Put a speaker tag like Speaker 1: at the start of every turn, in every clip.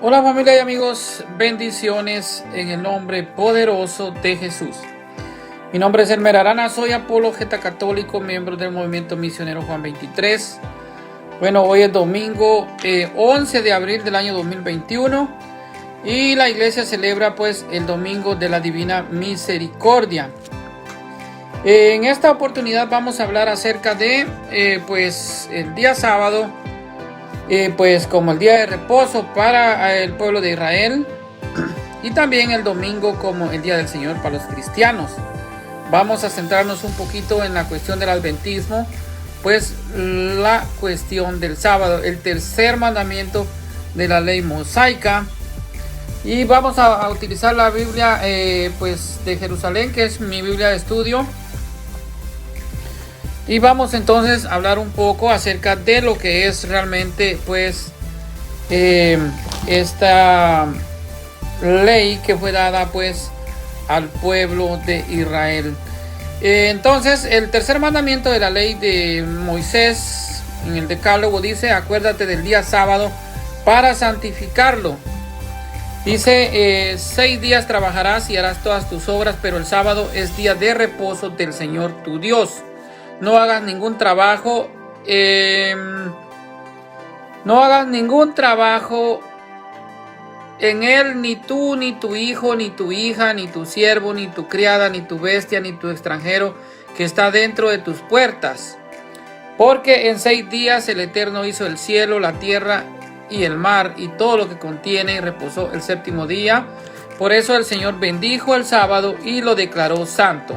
Speaker 1: Hola familia y amigos, bendiciones en el nombre poderoso de Jesús. Mi nombre es Elmer Arana, soy apologeta católico, miembro del movimiento misionero Juan 23. Bueno, hoy es domingo 11 de abril del año 2021 y la iglesia celebra pues el domingo de la Divina Misericordia. En esta oportunidad vamos a hablar acerca de pues el día sábado, pues como el día de reposo para el pueblo de Israel, y también el domingo como el día del Señor para los cristianos. Vamos a centrarnos un poquito en la cuestión del adventismo, pues la cuestión del sábado, el tercer mandamiento de la ley mosaica. Y vamos a utilizar la Biblia pues de Jerusalén, que es mi Biblia de estudio. Y vamos entonces a hablar un poco acerca de lo que es realmente pues esta ley que fue dada pues al pueblo de Israel. Entonces el tercer mandamiento de la ley de Moisés en el Decálogo dice: acuérdate del día sábado para santificarlo. Dice 6 días trabajarás y harás todas tus obras, pero el sábado es día de reposo del Señor tu Dios. No hagas ningún trabajo, en él, ni tú, ni tu hijo, ni tu hija, ni tu siervo, ni tu criada, ni tu bestia, ni tu extranjero que está dentro de tus puertas. Porque en 6 días el Eterno hizo el cielo, la tierra y el mar y todo lo que contiene, y reposó el séptimo día. Por eso el Señor bendijo el sábado y lo declaró santo.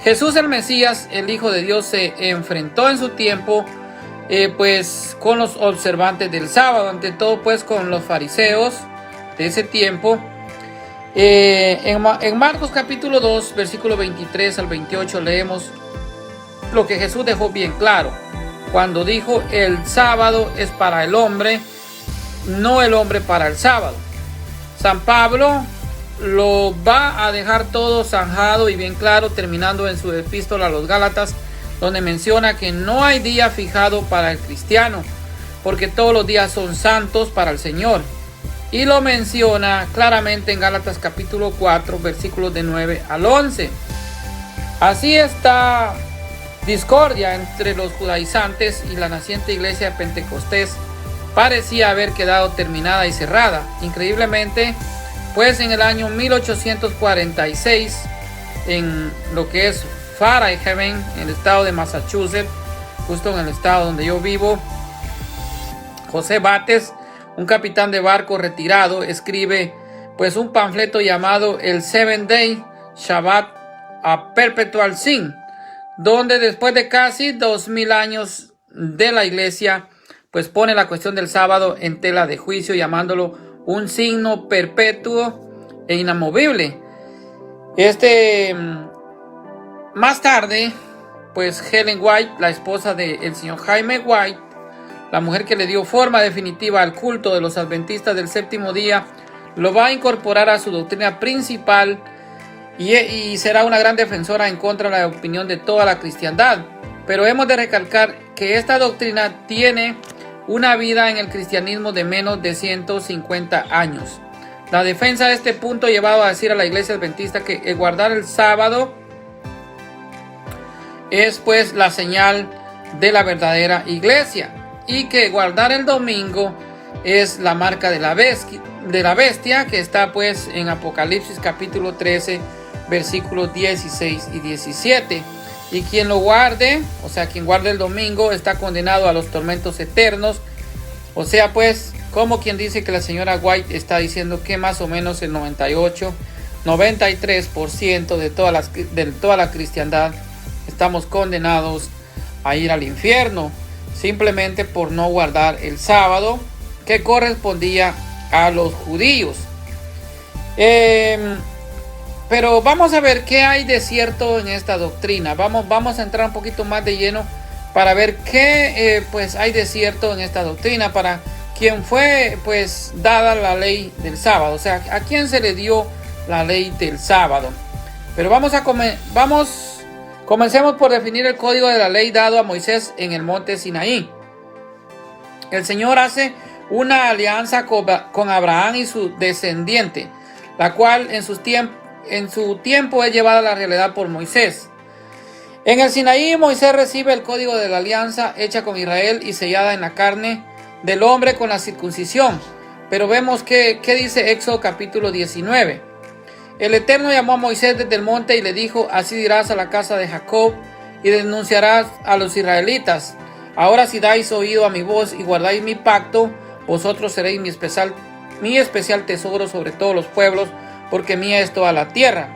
Speaker 1: Jesús el Mesías, el Hijo de Dios, se enfrentó en su tiempo pues con los observantes del sábado, ante todo pues con los fariseos de ese tiempo. En Marcos capítulo 2, versículo 23 al 28 leemos lo que Jesús dejó bien claro cuando dijo: el sábado es para el hombre, no el hombre para el sábado. San Pablo lo va a dejar todo zanjado y bien claro, terminando en su epístola a los Gálatas, donde menciona que no hay día fijado para el cristiano, porque todos los días son santos para el Señor. Y lo menciona claramente en Gálatas capítulo 4, versículos de 9 al 11. Así está discordia entre los judaizantes y la naciente iglesia de Pentecostés parecía haber quedado terminada y cerrada. Increíblemente, pues en el año 1846, en lo que es Fairhaven, en el estado de Massachusetts, justo en el estado donde yo vivo, José Bates, un capitán de barco retirado, escribe pues un panfleto llamado el Seven Day Shabbat a Perpetual Sin, donde después de casi 2000 años de la iglesia, pues pone la cuestión del sábado en tela de juicio, llamándolo un signo perpetuo e inamovible. Más tarde, pues Ellen White, la esposa del señor Jaime White, la mujer que le dio forma definitiva al culto de los adventistas del séptimo día, lo va a incorporar a su doctrina principal y será una gran defensora en contra de la opinión de toda la cristiandad. Pero hemos de recalcar que esta doctrina tiene una vida en el cristianismo de menos de 150 años. La defensa de este punto ha llevado a decir a la iglesia adventista que guardar el sábado es pues la señal de la verdadera iglesia, y que guardar el domingo es la marca de la bestia, que está pues en Apocalipsis capítulo 13 versículos 16 y 17. Y quien lo guarde, o sea, quien guarde el domingo, está condenado a los tormentos eternos. O sea, pues, como quien dice que la señora White está diciendo que más o menos el 93% de toda la cristiandad estamos condenados a ir al infierno, simplemente por no guardar el sábado que correspondía a los judíos. Pero vamos a ver qué hay de cierto en esta doctrina. Vamos a entrar un poquito más de lleno para ver qué pues hay de cierto en esta doctrina, para quien fue pues dada la ley del sábado, o sea, a quién se le dio la ley del sábado. Pero comencemos por definir el código de la ley dado a Moisés en el monte Sinaí. El Señor hace una alianza con Abraham y su descendiente, la cual en su tiempo es llevada a la realidad por Moisés. En el Sinaí, Moisés recibe el código de la alianza hecha con Israel y sellada en la carne del hombre con la circuncisión. Pero vemos que dice Éxodo capítulo 19. El Eterno llamó a Moisés desde el monte y le dijo: así dirás a la casa de Jacob y denunciarás a los israelitas: ahora si dais oído a mi voz y guardáis mi pacto, vosotros seréis mi especial tesoro sobre todos los pueblos, porque mía es toda la tierra.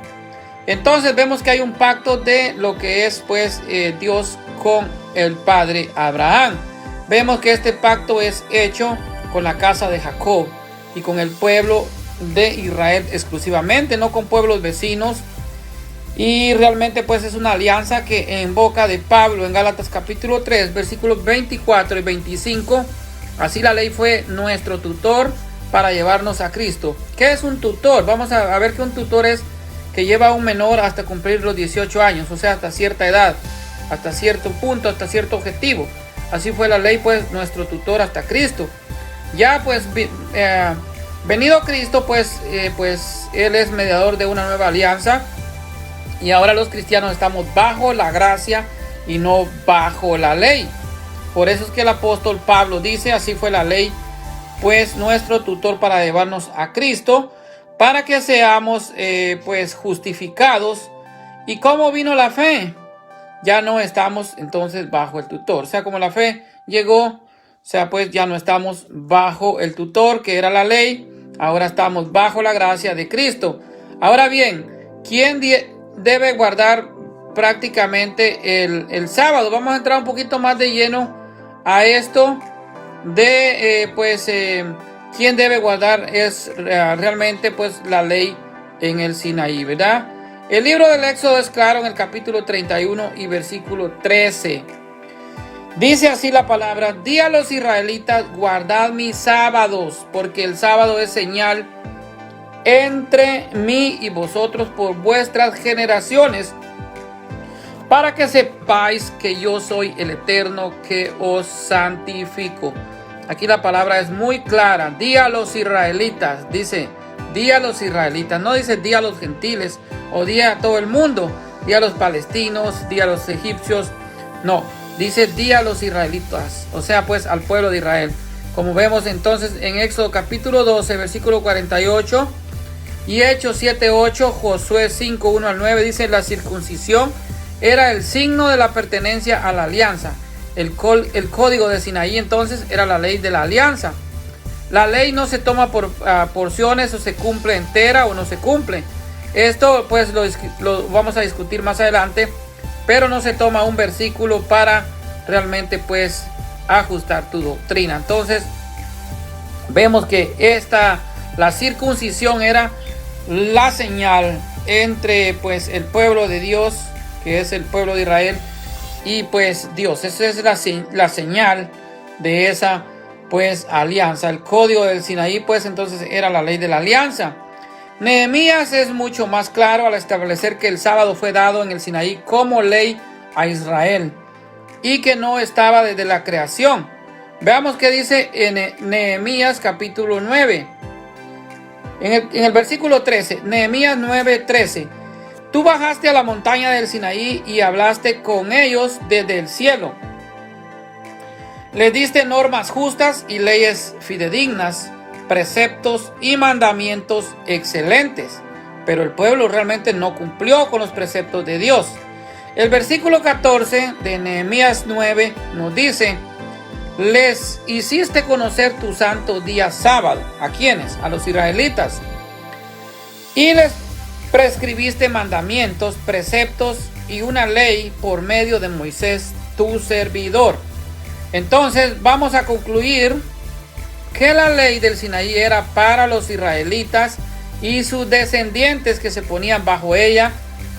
Speaker 1: Entonces vemos que hay un pacto de lo que es pues Dios con el padre Abraham. Vemos que este pacto es hecho con la casa de Jacob y con el pueblo de Israel exclusivamente, no con pueblos vecinos. Y realmente pues es una alianza que en boca de Pablo en Gálatas capítulo 3 versículos 24 y 25, así la ley fue nuestro tutor para llevarnos a Cristo. ¿Qué es un tutor? Vamos a ver que un tutor es que lleva a un menor hasta cumplir los 18 años, o sea, hasta cierta edad, hasta cierto punto, hasta cierto objetivo. Así fue la ley, pues, nuestro tutor hasta Cristo. Ya, pues, venido Cristo, pues, Él es mediador de una nueva alianza. Y ahora los cristianos estamos bajo la gracia y no bajo la ley. Por eso es que el apóstol Pablo dice: así fue la ley, pues, nuestro tutor para llevarnos a Cristo, para que seamos pues justificados. ¿Y cómo vino la fe? Ya no estamos entonces bajo el tutor. O sea, como la fe llegó, o sea, pues ya no estamos bajo el tutor, que era la ley. Ahora estamos bajo la gracia de Cristo. Ahora bien, ¿quién debe guardar prácticamente el sábado? Vamos a entrar un poquito más de lleno a esto de quién debe guardar es realmente pues la ley en el Sinaí, ¿verdad? El libro del Éxodo es claro en el capítulo 31 y versículo 13. Dice así la palabra: di a los israelitas, guardad mis sábados, porque el sábado es señal entre mí y vosotros por vuestras generaciones, para que sepáis que yo soy el Eterno que os santifico. Aquí la palabra es muy clara. Di a los israelitas, dice, di a los israelitas, no dice di a los gentiles o di a todo el mundo, di a los palestinos, di a los egipcios, no, dice di a los israelitas, o sea pues al pueblo de Israel. Como vemos entonces en Éxodo capítulo 12 versículo 48 y Hechos 7:8, Josué 5:1 al 9, dice: la circuncisión era el signo de la pertenencia a la alianza. El código de Sinaí entonces era la ley de la alianza. La ley no se toma por porciones, o se cumple entera o no se cumple. Esto pues lo vamos a discutir más adelante, pero no se toma un versículo para realmente pues ajustar tu doctrina. Entonces vemos que la circuncisión era la señal entre pues el pueblo de Dios, que es el pueblo de Israel, y pues Dios. Esa es la señal de esa pues alianza. El código del Sinaí pues entonces era la ley de la alianza. Nehemías es mucho más claro al establecer que el sábado fue dado en el Sinaí como ley a Israel y que no estaba desde la creación. Veamos qué dice en Nehemías capítulo 9. En el versículo 13, Nehemías 9:13. Tú bajaste a la montaña del Sinaí y hablaste con ellos desde el cielo. Les diste normas justas y leyes fidedignas, preceptos y mandamientos excelentes. Pero el pueblo realmente no cumplió con los preceptos de Dios. El versículo 14 de Nehemías 9 nos dice: les hiciste conocer tu santo día sábado. ¿A quiénes? A los israelitas. Y les prescribiste mandamientos, preceptos y una ley por medio de Moisés, tu servidor. Entonces vamos a concluir que la ley del Sinaí era para los israelitas y sus descendientes que se ponían bajo ella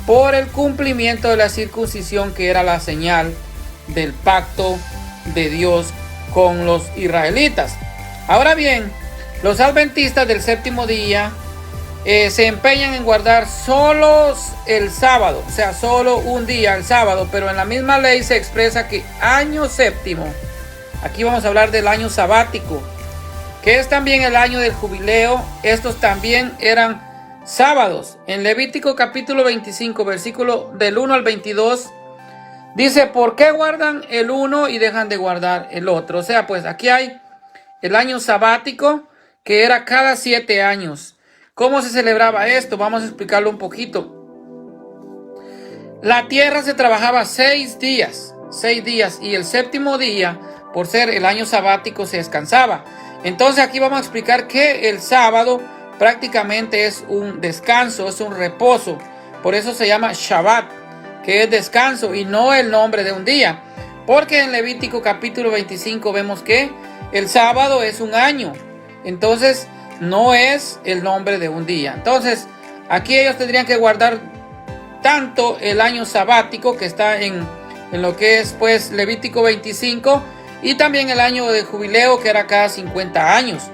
Speaker 1: por el cumplimiento de la circuncisión, que era la señal del pacto de Dios con los israelitas. Ahora bien, los adventistas del séptimo día se empeñan en guardar solo el sábado, o sea, solo un día, el sábado, pero en la misma ley se expresa que año séptimo, aquí vamos a hablar del año sabático, que es también el año del jubileo. Estos también eran sábados. En Levítico capítulo 25, versículo del 1 al 22, dice: ¿por qué guardan el uno y dejan de guardar el otro? O sea, pues aquí hay el año sabático, que era cada 7 años. ¿Cómo se celebraba esto? Vamos a explicarlo un poquito. La tierra se trabajaba 6 días, y el séptimo día, por ser el año sabático, se descansaba. Entonces aquí vamos a explicar que el sábado prácticamente es un descanso, es un reposo. Por eso se llama Shabbat, que es descanso y no el nombre de un día. Porque en Levítico capítulo 25 vemos que el sábado es un año. Entonces no es el nombre de un día. Entonces aquí ellos tendrían que guardar tanto el año sabático, que está en lo que es pues Levítico 25, y también el año de jubileo, que era cada 50 años.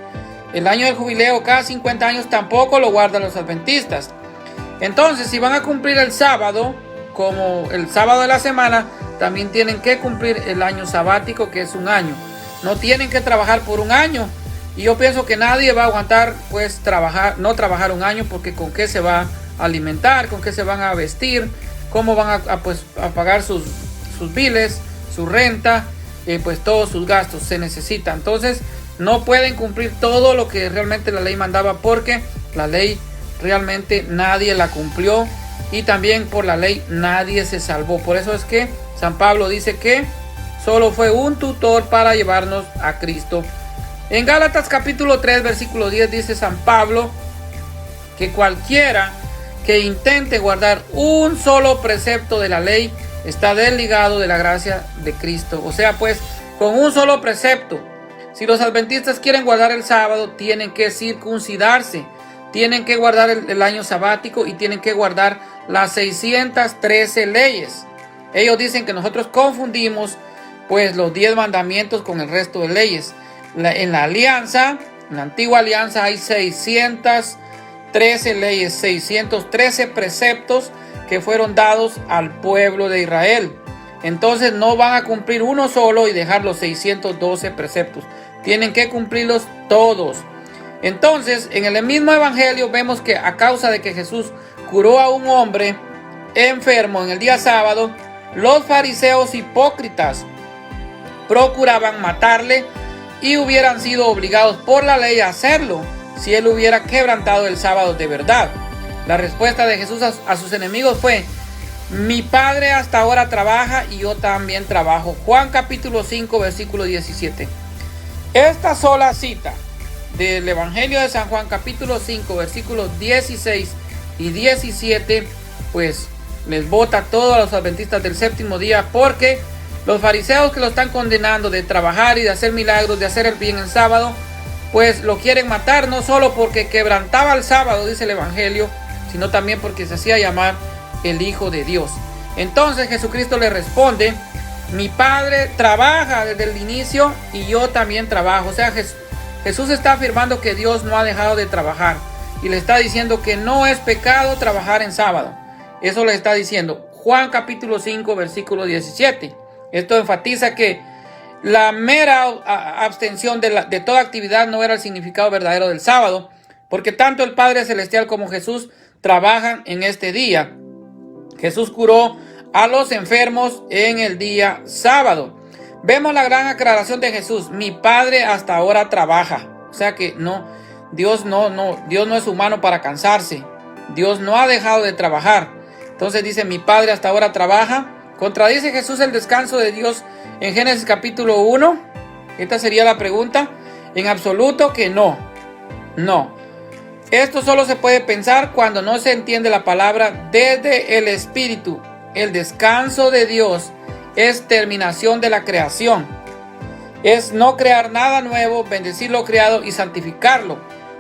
Speaker 1: El año del jubileo cada 50 años tampoco lo guardan los adventistas. Entonces, si van a cumplir el sábado como el sábado de la semana, también tienen que cumplir el año sabático, que es un año. No tienen que trabajar por un año. Y yo pienso que nadie va a aguantar pues no trabajar un año, porque con qué se va a alimentar, con qué se van a vestir, cómo van a pagar sus biles, su renta, pues todos sus gastos se necesitan. Entonces no pueden cumplir todo lo que realmente la ley mandaba, porque la ley realmente nadie la cumplió, y también por la ley nadie se salvó. Por eso es que San Pablo dice que solo fue un tutor para llevarnos a Cristo. En Gálatas capítulo 3 versículo 10 dice San Pablo que cualquiera que intente guardar un solo precepto de la ley está desligado de la gracia de Cristo. O sea, pues, con un solo precepto. Si los adventistas quieren guardar el sábado, tienen que circuncidarse, tienen que guardar el año sabático y tienen que guardar las 613 leyes. Ellos dicen que nosotros confundimos pues los 10 mandamientos con el resto de leyes. En la alianza, en la antigua alianza, hay 613 leyes, 613 preceptos que fueron dados al pueblo de Israel. Entonces no van a cumplir uno solo y dejar los 612 preceptos. Tienen que cumplirlos todos. Entonces, en el mismo evangelio vemos que a causa de que Jesús curó a un hombre enfermo en el día sábado, los fariseos hipócritas procuraban matarle y hubieran sido obligados por la ley a hacerlo si él hubiera quebrantado el sábado de verdad. La respuesta de Jesús a sus enemigos fue: mi Padre hasta ahora trabaja y yo también trabajo. Juan capítulo 5 versículo 17. Esta sola cita del Evangelio de San Juan capítulo 5 versículos 16 y 17 pues les bota a todos los adventistas del séptimo día, porque los fariseos que lo están condenando de trabajar y de hacer milagros, de hacer el bien en sábado, pues lo quieren matar, no solo porque quebrantaba el sábado, dice el Evangelio, sino también porque se hacía llamar el Hijo de Dios. Entonces Jesucristo le responde: mi Padre trabaja desde el inicio y yo también trabajo. O sea, Jesús está afirmando que Dios no ha dejado de trabajar y le está diciendo que no es pecado trabajar en sábado. Eso le está diciendo Juan capítulo 5 versículo 17. Esto enfatiza que la mera abstención de toda actividad no era el significado verdadero del sábado, porque tanto el Padre Celestial como Jesús trabajan en este día. Jesús curó a los enfermos en el día sábado. Vemos la gran aclaración de Jesús: mi Padre hasta ahora trabaja. O sea que Dios no es humano para cansarse. Dios no ha dejado de trabajar. Entonces dice: mi Padre hasta ahora trabaja. ¿Contradice Jesús el descanso de Dios en Génesis capítulo 1? Esta sería la pregunta. En absoluto que no. No. Esto solo se puede pensar cuando no se entiende la palabra desde el Espíritu. El descanso de Dios es terminación de la creación. Es no crear nada nuevo, bendecir lo creado y santificarlo,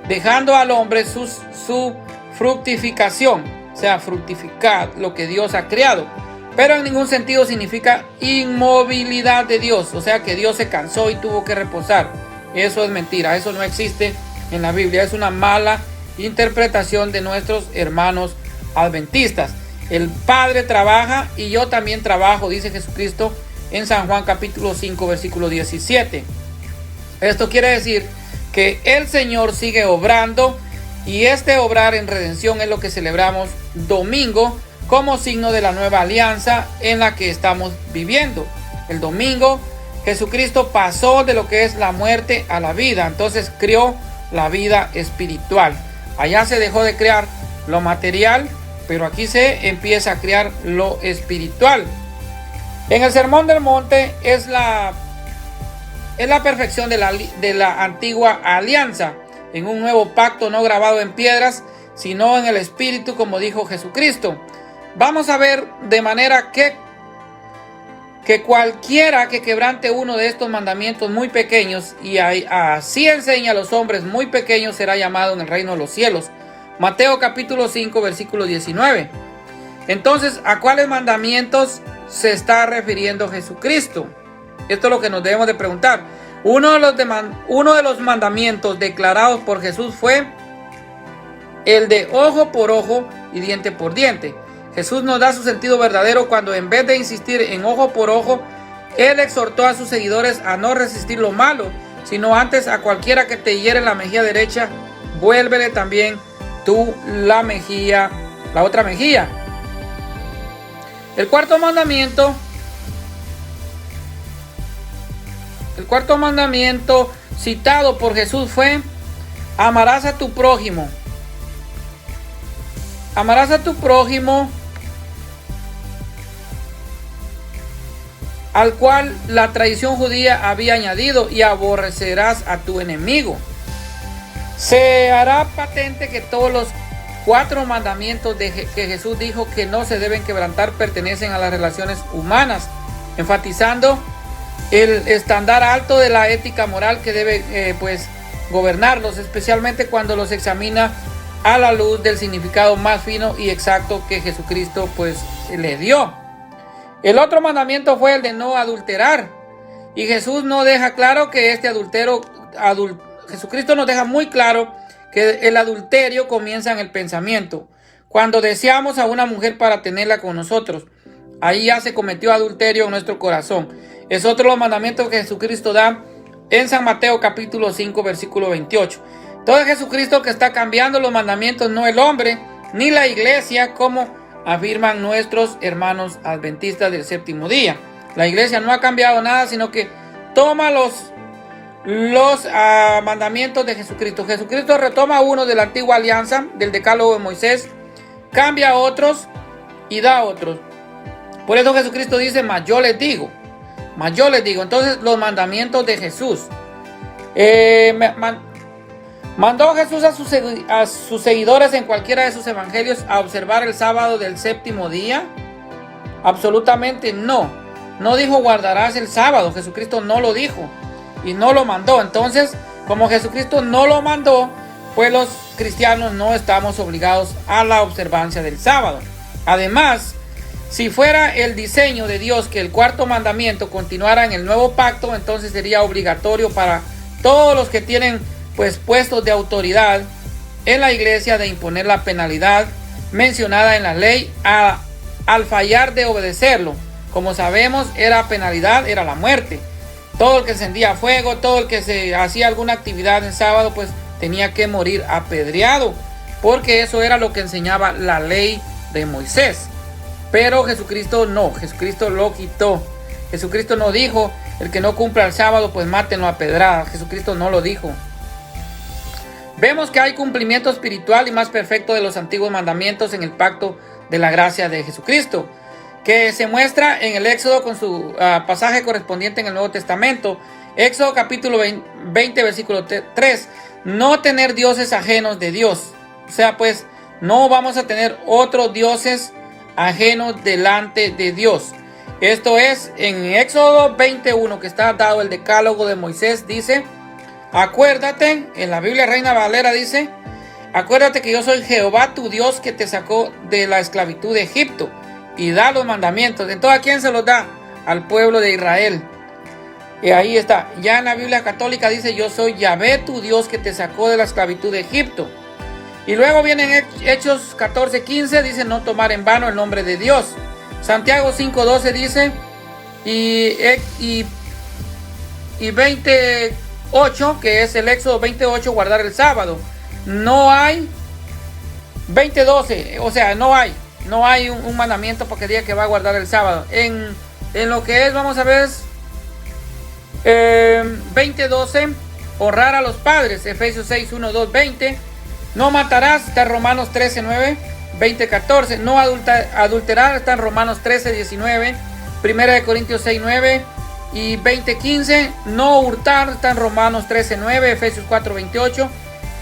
Speaker 1: dejando al hombre su fructificación, o sea, fructificar lo que Dios ha creado. Pero en ningún sentido significa inmovilidad de Dios, o sea que Dios se cansó y tuvo que reposar. Eso es mentira, eso no existe en la Biblia, es una mala interpretación de nuestros hermanos adventistas. El Padre trabaja y yo también trabajo, dice Jesucristo en San Juan capítulo 5 versículo 17. Esto quiere decir que el Señor sigue obrando, y este obrar en redención es lo que celebramos domingo como signo de la nueva alianza en la que estamos viviendo. El domingo Jesucristo pasó de lo que es la muerte a la vida, entonces creó la vida espiritual. Allá se dejó de crear lo material, pero aquí se empieza a crear lo espiritual. En el Sermón del Monte es la perfección de la antigua alianza, en un nuevo pacto no grabado en piedras, sino en el Espíritu, como dijo Jesucristo. Vamos a ver de manera que cualquiera que quebrante uno de estos mandamientos muy pequeños, y así enseña a los hombres muy pequeños, será llamado en el reino de los cielos. Mateo capítulo 5, versículo 19. Entonces, ¿a cuáles mandamientos se está refiriendo Jesucristo? Esto es lo que nos debemos de preguntar. Uno de los mandamientos declarados por Jesús fue el de ojo por ojo y diente por diente. Jesús nos da su sentido verdadero cuando, en vez de insistir en ojo por ojo, Él exhortó a sus seguidores a no resistir lo malo, sino antes a cualquiera que te hiere la mejilla derecha, vuélvele también tú la otra mejilla. El cuarto mandamiento citado por Jesús fue: amarás a tu prójimo. Amarás a tu prójimo, al cual la tradición judía había añadido, y aborrecerás a tu enemigo. Se hará patente que todos los 4 mandamientos que Jesús dijo que no se deben quebrantar pertenecen a las relaciones humanas, enfatizando el estándar alto de la ética moral que debe gobernarlos, especialmente cuando los examina a la luz del significado más fino y exacto que Jesucristo le dio. El otro mandamiento fue el de no adulterar, y Jesús nos deja claro que Jesucristo nos deja muy claro que el adulterio comienza en el pensamiento. Cuando deseamos a una mujer para tenerla con nosotros, ahí ya se cometió adulterio en nuestro corazón. Es otro de los mandamientos que Jesucristo da en San Mateo capítulo 5 versículo 28. Todo Jesucristo que está cambiando los mandamientos, no el hombre ni la iglesia, como afirman nuestros hermanos adventistas del séptimo día. La iglesia no ha cambiado nada, sino que toma los mandamientos de Jesucristo. Jesucristo retoma uno de la antigua alianza, del decálogo de Moisés, cambia otros y da otros. Por eso Jesucristo dice: mas yo les digo. Entonces, los mandamientos de Jesús. ¿Mandó Jesús a sus seguidores en cualquiera de sus evangelios a observar el sábado del séptimo día? Absolutamente no. No dijo guardarás el sábado. Jesucristo no lo dijo y no lo mandó. Entonces, como Jesucristo no lo mandó, pues los cristianos no estamos obligados a la observancia del sábado. Además, si fuera el diseño de Dios que el cuarto mandamiento continuara en el nuevo pacto, entonces sería obligatorio para todos los que tienen puestos de autoridad en la iglesia de imponer la penalidad mencionada en la ley al fallar de obedecerlo. Como sabemos, penalidad era la muerte. Todo el que encendía fuego, todo el que se hacía alguna actividad en sábado, tenía que morir apedreado, porque eso era lo que enseñaba la ley de Moisés. Pero Jesucristo no, Jesucristo lo quitó. Jesucristo no dijo: el que no cumpla el sábado, mátenlo a pedradas. Jesucristo no lo dijo. Vemos que hay cumplimiento espiritual y más perfecto de los antiguos mandamientos en el pacto de la gracia de Jesucristo, que se muestra en el Éxodo con su pasaje correspondiente en el Nuevo Testamento. Éxodo capítulo 20 versículo 3. No tener dioses ajenos de Dios. O sea, no vamos a tener otros dioses ajenos delante de Dios. Esto es en Éxodo 21, que está dado el decálogo de Moisés. Dice: acuérdate, en la Biblia Reina Valera dice: acuérdate que yo soy Jehová tu Dios, que te sacó de la esclavitud de Egipto, y da los mandamientos. Entonces, ¿a quién se los da? Al pueblo de Israel. Y ahí está. Ya en la Biblia católica dice: yo soy Yahvé tu Dios, que te sacó de la esclavitud de Egipto. Y luego vienen Hechos 14:15, dice: no tomar en vano el nombre de Dios. Santiago 5:12 dice: y 20 8, que es el Éxodo 20:8, guardar el sábado. No hay 20:12, o sea, no hay un mandamiento porque diga que va a guardar el sábado. En lo que es, vamos a ver, 20:12, honrar a los padres, Efesios 6:1-2-20. No matarás, está en Romanos 13:9. 20:14, no adulterar, está en Romanos 13:19. 1 Corintios 6:9 y 20:15. No hurtar, está en Romanos 13:9, Efesios 4:28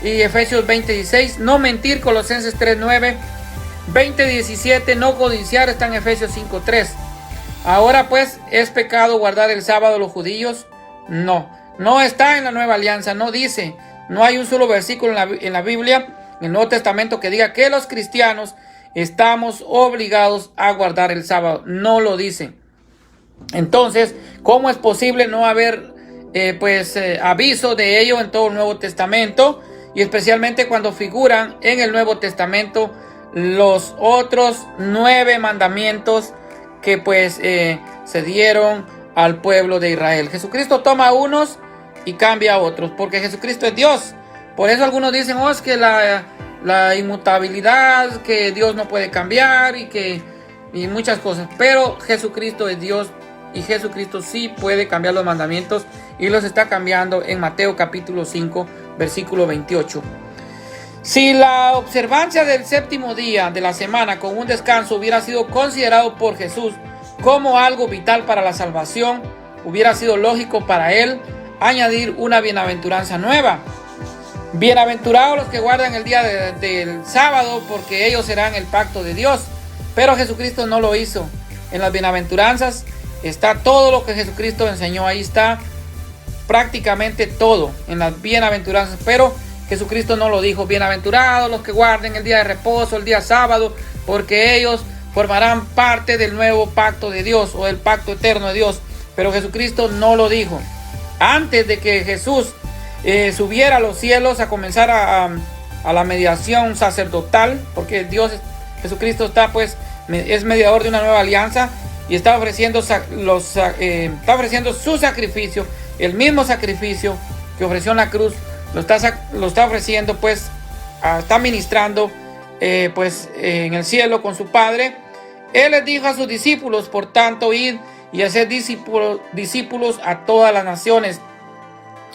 Speaker 1: y Efesios 20:16. No mentir, Colosenses 3:9. 20:17, no codiciar, está en Efesios 5:3. Ahora pues, ¿es pecado guardar el sábado a los judíos? No está en la Nueva Alianza, no dice, no hay un solo versículo en la Biblia, en el Nuevo Testamento, que diga que los cristianos estamos obligados a guardar el sábado. No lo dice. Entonces, ¿cómo es posible no haber aviso de ello en todo el Nuevo Testamento? Y especialmente cuando figuran en el Nuevo Testamento los otros 9 mandamientos que se dieron al pueblo de Israel. Jesucristo toma unos y cambia a otros, porque Jesucristo es Dios. Por eso algunos dicen, es que la inmutabilidad, que Dios no puede cambiar y muchas cosas. Pero Jesucristo es Dios y Jesucristo sí puede cambiar los mandamientos y los está cambiando en Mateo capítulo 5, versículo 28. Si la observancia del séptimo día de la semana con un descanso hubiera sido considerado por Jesús como algo vital para la salvación, hubiera sido lógico para él añadir una bienaventuranza nueva. Bienaventurados los que guardan el día del sábado, porque ellos serán el pacto de Dios. Pero Jesucristo no lo hizo. En las bienaventuranzas está todo lo que Jesucristo enseñó. Ahí está prácticamente todo en las bienaventuranzas. Pero Jesucristo no lo dijo. Bienaventurados los que guarden el día de reposo, el día sábado, porque ellos formarán parte del nuevo pacto de Dios o del pacto eterno de Dios. Pero Jesucristo no lo dijo. Antes de que Jesús subiera a los cielos a comenzar a la mediación sacerdotal, porque Jesucristo es mediador de una nueva alianza y está ofreciendo su sacrificio, el mismo sacrificio que ofreció en la cruz, lo está ofreciendo, está ministrando en el cielo con su Padre. Él les dijo a sus discípulos, por tanto, id y hacer discípulos a todas las naciones,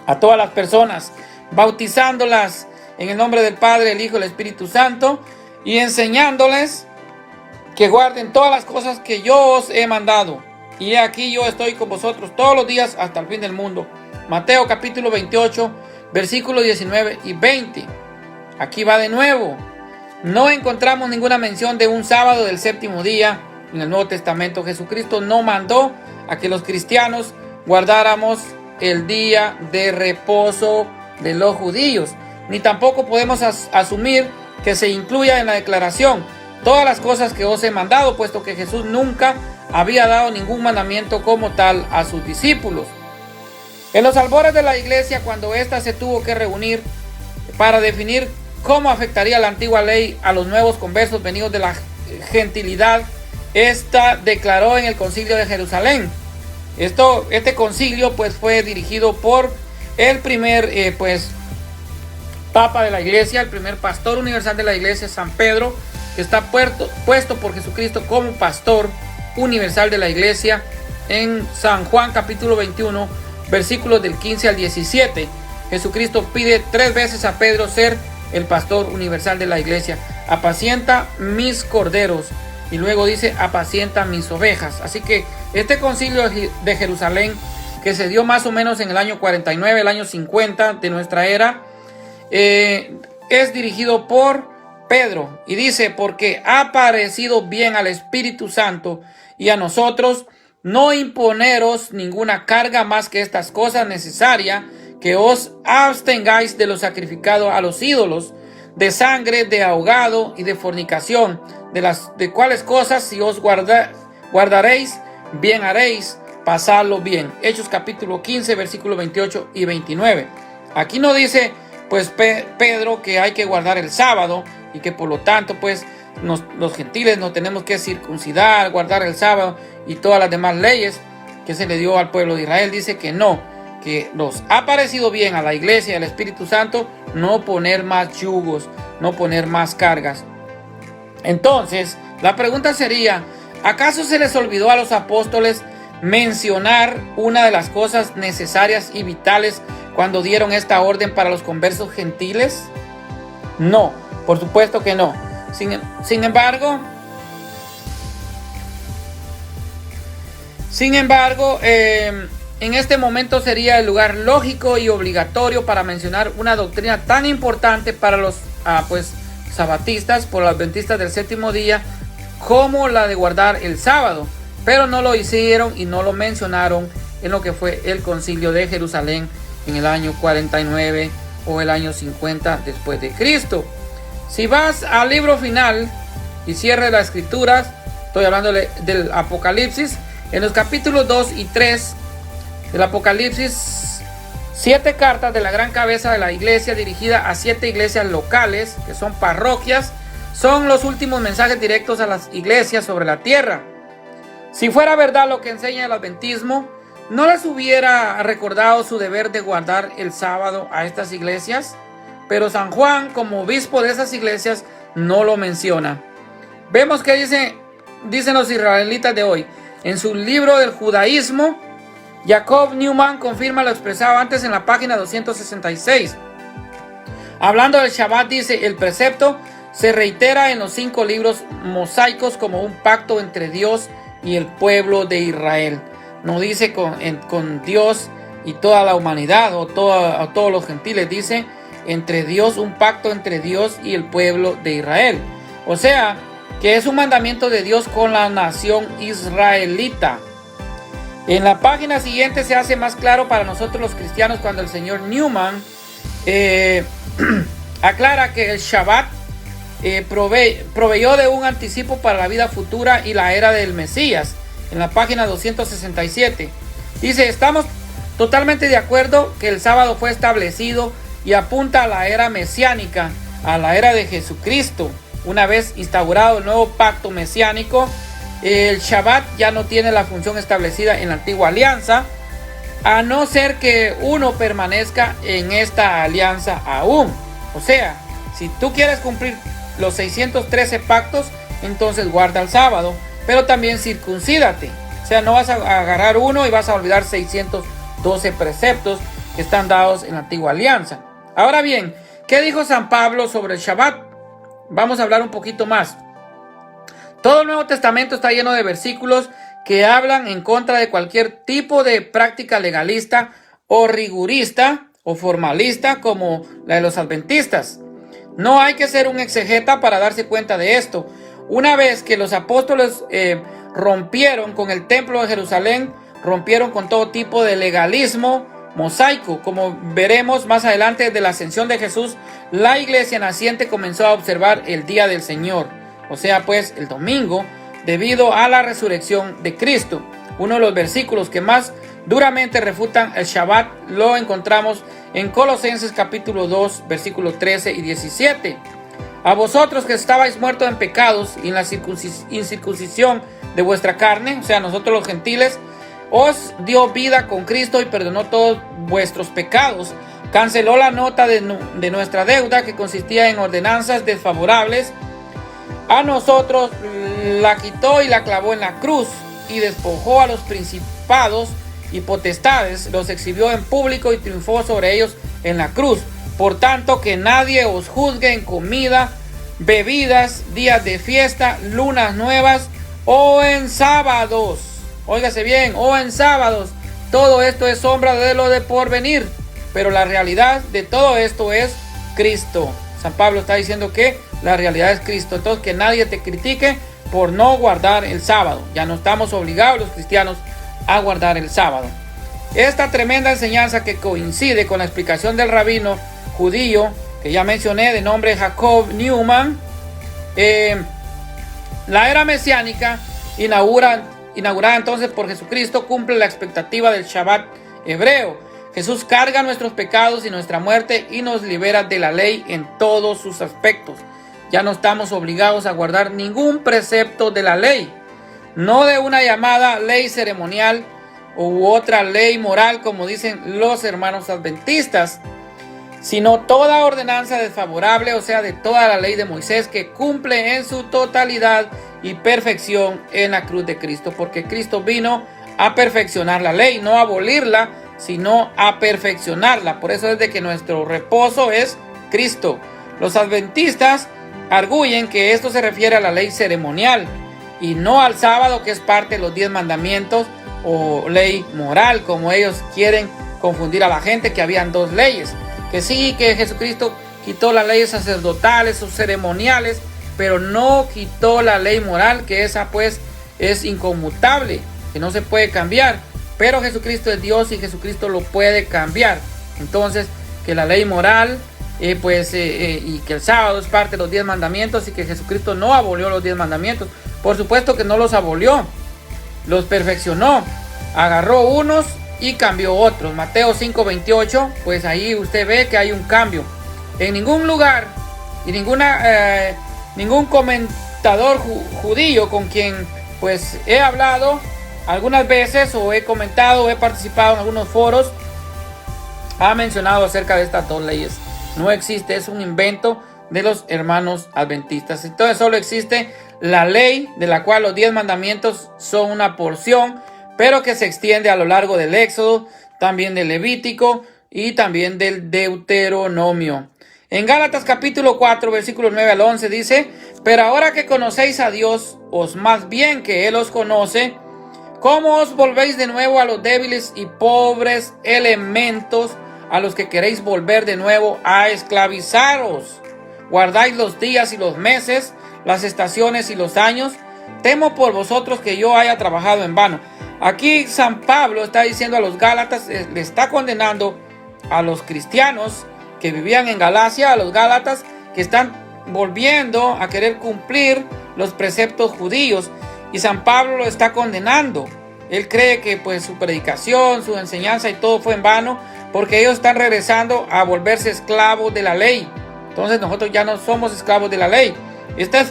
Speaker 1: a todas las personas, bautizándolas en el nombre del Padre, el Hijo y el Espíritu Santo, y enseñándoles que guarden todas las cosas que yo os he mandado. Y aquí yo estoy con vosotros todos los días hasta el fin del mundo. Mateo capítulo 28, versículos 19 y 20. Aquí va de nuevo. No encontramos ninguna mención de un sábado del séptimo día en el Nuevo Testamento. Jesucristo no mandó a que los cristianos guardáramos el día de reposo de los judíos, ni tampoco podemos asumir que se incluya en la declaración todas las cosas que os he mandado, puesto que Jesús nunca había dado ningún mandamiento como tal a sus discípulos. En los albores de la iglesia, cuando ésta se tuvo que reunir para definir cómo afectaría la antigua ley a los nuevos conversos venidos de la gentilidad, esta declaró en el concilio de Jerusalén. Este concilio fue dirigido por el primer papa de la iglesia, el primer pastor universal de la iglesia, San Pedro, que está puesto por Jesucristo como pastor universal de la iglesia en San Juan capítulo 21, versículos del 15 al 17. Jesucristo pide 3 veces a Pedro ser el pastor universal de la iglesia. Apacienta mis corderos. Y luego dice, apacienta mis ovejas. Así que este concilio de Jerusalén, que se dio más o menos en el año 49, el año 50 de nuestra era, es dirigido por Pedro. Y dice, porque ha parecido bien al Espíritu Santo y a nosotros no imponeros ninguna carga más que estas cosas necesarias, que os abstengáis de lo sacrificado a los ídolos, de sangre, de ahogado y de fornicación, de cuáles cosas si os guardaréis, bien haréis, pasadlo bien. Hechos capítulo 15, versículos 28 y 29. Aquí no dice Pedro que hay que guardar el sábado y que por lo tanto los gentiles no tenemos que circuncidar, guardar el sábado y todas las demás leyes que se le dio al pueblo de Israel. Dice que no, que nos ha parecido bien a la iglesia y al Espíritu Santo no poner más yugos, no poner más cargas. Entonces, la pregunta sería, ¿acaso se les olvidó a los apóstoles mencionar una de las cosas necesarias y vitales cuando dieron esta orden para los conversos gentiles? No, por supuesto que no. Sin embargo, en este momento sería el lugar lógico y obligatorio para mencionar una doctrina tan importante para los sabatistas, por los adventistas del séptimo día, como la de guardar el sábado. Pero no lo hicieron y no lo mencionaron en lo que fue el concilio de Jerusalén en el año 49 o el año 50 después de Cristo. Si vas al libro final y cierre las escrituras, estoy hablando del Apocalipsis, en los capítulos 2 y 3 del Apocalipsis, 7 cartas de la gran cabeza de la iglesia dirigida a 7 iglesias locales, que son parroquias, son los últimos mensajes directos a las iglesias sobre la tierra. Si fuera verdad lo que enseña el adventismo, ¿no les hubiera recordado su deber de guardar el sábado a estas iglesias? Pero San Juan, como obispo de esas iglesias, no lo menciona. Vemos que dicen los israelitas de hoy. En su libro del judaísmo, Jacob Newman confirma lo expresado antes en la página 266. Hablando del Shabbat, dice, el precepto se reitera en los 5 libros mosaicos como un pacto entre Dios y el pueblo de Israel. No dice con Dios y toda la humanidad o todos los gentiles, dice entre Dios, un pacto entre Dios y el pueblo de Israel. O sea, que es un mandamiento de Dios con la nación israelita. En la página siguiente se hace más claro para nosotros los cristianos cuando el señor Newman aclara que el Shabbat proveyó de un anticipo para la vida futura y la era del Mesías. En la página 267 dice, estamos totalmente de acuerdo que el sábado fue establecido y apunta a la era mesiánica, a la era de Jesucristo. Una vez instaurado el nuevo pacto mesiánico, el Shabbat ya no tiene la función establecida en la antigua alianza, a no ser que uno permanezca en esta alianza aún. O sea, si tú quieres cumplir los 613 pactos, entonces guarda el sábado, pero también circuncídate. O sea, no vas a agarrar uno y vas a olvidar 612 preceptos que están dados en la antigua alianza. Ahora bien, ¿qué dijo San Pablo sobre el Shabbat? Vamos a hablar un poquito más. Todo el Nuevo Testamento está lleno de versículos que hablan en contra de cualquier tipo de práctica legalista o rigurista o formalista como la de los adventistas. No hay que ser un exegeta para darse cuenta de esto. Una vez que los apóstoles rompieron con el templo de Jerusalén, rompieron con todo tipo de legalismo mosaico. Como veremos más adelante de la ascensión de Jesús, la iglesia naciente comenzó a observar el día del Señor, o sea pues el domingo, debido a la resurrección de Cristo. Uno de los versículos que más duramente refutan el Shabbat lo encontramos en Colosenses capítulo 2, versículos 13 y 17. A vosotros que estabais muertos en pecados y en la incircuncisión de vuestra carne, o sea nosotros los gentiles, os dio vida con Cristo y perdonó todos vuestros pecados. Canceló la nota de nuestra deuda que consistía en ordenanzas desfavorables a nosotros, la quitó y la clavó en la cruz y despojó a los principados y potestades, los exhibió en público y triunfó sobre ellos en la cruz. Por tanto, que nadie os juzgue en comida, bebidas, días de fiesta, lunas nuevas o en sábados. Óigase bien, o en sábados. Todo esto es sombra de lo de porvenir, pero la realidad de todo esto es Cristo. San Pablo está diciendo que la realidad es Cristo. Entonces, que nadie te critique por no guardar el sábado. Ya no estamos obligados los cristianos a guardar el sábado. Esta tremenda enseñanza que coincide con la explicación del rabino judío que ya mencioné, de nombre Jacob Newman, la era mesiánica inaugurada entonces por Jesucristo cumple la expectativa del Shabbat hebreo. Jesús carga nuestros pecados y nuestra muerte y nos libera de la ley en todos sus aspectos. Ya no estamos obligados a guardar ningún precepto de la ley, no de una llamada ley ceremonial u otra ley moral, como dicen los hermanos adventistas, sino toda ordenanza desfavorable, o sea, de toda la ley de Moisés, que cumple en su totalidad y perfección en la cruz de Cristo, porque Cristo vino a perfeccionar la ley, no a abolirla, sino a perfeccionarla. Por eso es de que nuestro reposo es Cristo. Los adventistas arguyen que esto se refiere a la ley ceremonial y no al sábado, que es parte de los 10 mandamientos o ley moral, como ellos quieren confundir a la gente, que habían 2 leyes. Que sí, que Jesucristo quitó las leyes sacerdotales o ceremoniales, pero no quitó la ley moral, que esa pues es inconmutable, que no se puede cambiar. Pero Jesucristo es Dios y Jesucristo lo puede cambiar. Entonces, que la ley moral, y que el sábado es parte de los 10 mandamientos y que Jesucristo no abolió los 10 mandamientos. Por supuesto que no los abolió, los perfeccionó, agarró unos y cambió otros. Mateo 5:28, pues ahí usted ve que hay un cambio. En ningún lugar y ningún comentador judío con quien pues he hablado algunas veces o he comentado o he participado en algunos foros ha mencionado acerca de estas 2 leyes. No existe, es un invento de los hermanos adventistas. Entonces solo existe la ley, de la cual los 10 mandamientos son una porción, pero que se extiende a lo largo del Éxodo, también del Levítico y también del Deuteronomio. En Gálatas capítulo 4, versículos 9 al 11 dice: pero ahora que conocéis a Dios, os más bien que Él os conoce, ¿cómo os volvéis de nuevo a los débiles y pobres elementos, a los que queréis volver de nuevo a esclavizaros? Guardáis los días y los meses, las estaciones y los años. Temo por vosotros que yo haya trabajado en vano. Aquí San Pablo está diciendo a los Gálatas, le está condenando a los cristianos que vivían en Galacia, a los Gálatas que están volviendo a querer cumplir los preceptos judíos, y San Pablo lo está condenando. Él cree que pues su predicación, su enseñanza y todo fue en vano, porque ellos están regresando a volverse esclavos de la ley. Entonces nosotros ya no somos esclavos de la ley. Esta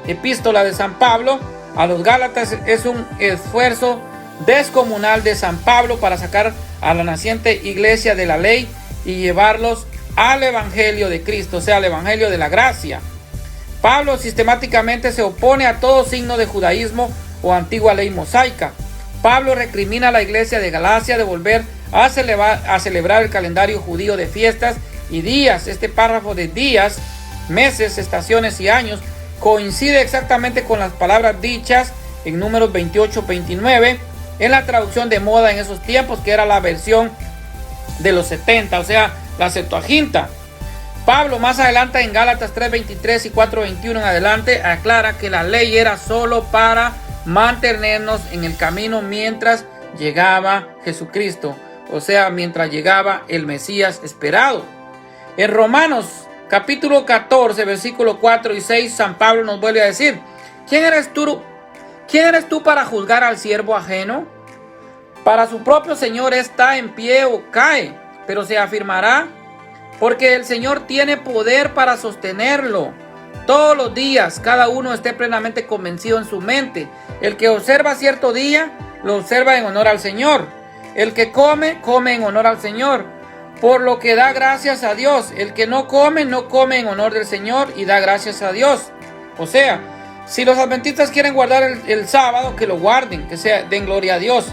Speaker 1: epístola de San Pablo a los Gálatas es un esfuerzo descomunal de San Pablo para sacar a la naciente iglesia de la ley y llevarlos al evangelio de Cristo, o sea, al evangelio de la gracia. Pablo sistemáticamente se opone a todo signo de judaísmo o antigua ley mosaica. Pablo recrimina a la iglesia de Galacia de volver a celebrar el calendario judío de fiestas y días. Este párrafo de días, meses, estaciones y años coincide exactamente con las palabras dichas en Números 28-29 en la traducción de moda en esos tiempos, que era la versión de los 70, o sea, la Septuaginta. Pablo más adelante en Gálatas 3:23 y 4:21 en adelante aclara que la ley era solo para mantenernos en el camino mientras llegaba Jesucristo, o sea, mientras llegaba el Mesías esperado. En Romanos capítulo 14, versículo 4 y 6, San Pablo nos vuelve a decir: ¿Quién eres tú para juzgar al siervo ajeno? Para su propio Señor está en pie o cae, pero se afirmará, porque el Señor tiene poder para sostenerlo. Todos los días, cada uno esté plenamente convencido en su mente. El que observa cierto día, lo observa en honor al Señor. El que come, come en honor al Señor, por lo que da gracias a Dios. El que no come, no come en honor del Señor y da gracias a Dios. O sea, si los adventistas quieren guardar el sábado, que lo guarden, que den gloria a Dios.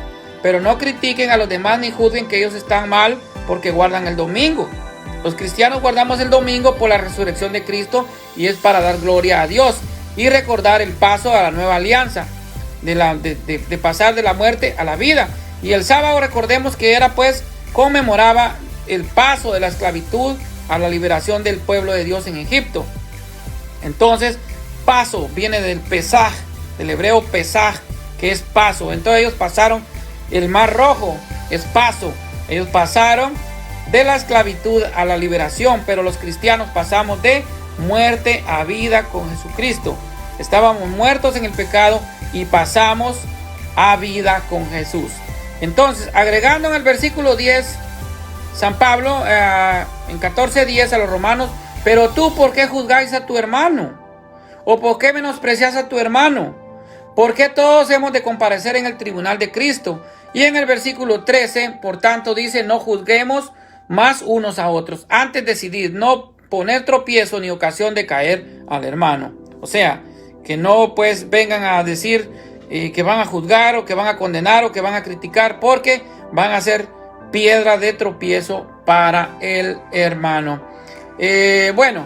Speaker 1: Pero no critiquen a los demás ni juzguen que ellos están mal porque guardan el domingo. Los cristianos guardamos el domingo por la resurrección de Cristo y es para dar gloria a Dios y recordar el paso a la nueva alianza, de pasar de la muerte a la vida. Y el sábado, recordemos que era pues conmemoraba el paso de la esclavitud a la liberación del pueblo de Dios en Egipto. Entonces, paso viene del Pesaj, del hebreo Pesaj, que es paso. Entonces ellos pasaron el Mar Rojo, es paso. Ellos pasaron de la esclavitud a la liberación, pero los cristianos pasamos de muerte a vida con Jesucristo. Estábamos muertos en el pecado y pasamos a vida con Jesús. Entonces, agregando en el versículo 10, San Pablo en 14:10 a los romanos: pero tú, ¿por qué juzgáis a tu hermano? ¿O por qué menosprecias a tu hermano? Porque todos hemos de comparecer en el tribunal de Cristo. Y en el versículo 13, por tanto, dice, no juzguemos más unos a otros. Antes decidid no poner tropiezo ni ocasión de caer al hermano. O sea, que no pues vengan a decir que van a juzgar o que van a condenar o que van a criticar, porque van a ser piedra de tropiezo para el hermano. Bueno,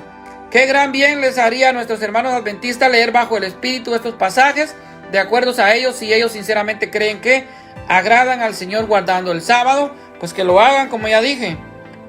Speaker 1: qué gran bien les haría a nuestros hermanos adventistas leer bajo el espíritu estos pasajes, de acuerdo a ellos, si ellos sinceramente creen que agradan al Señor guardando el sábado, pues que lo hagan, como ya dije,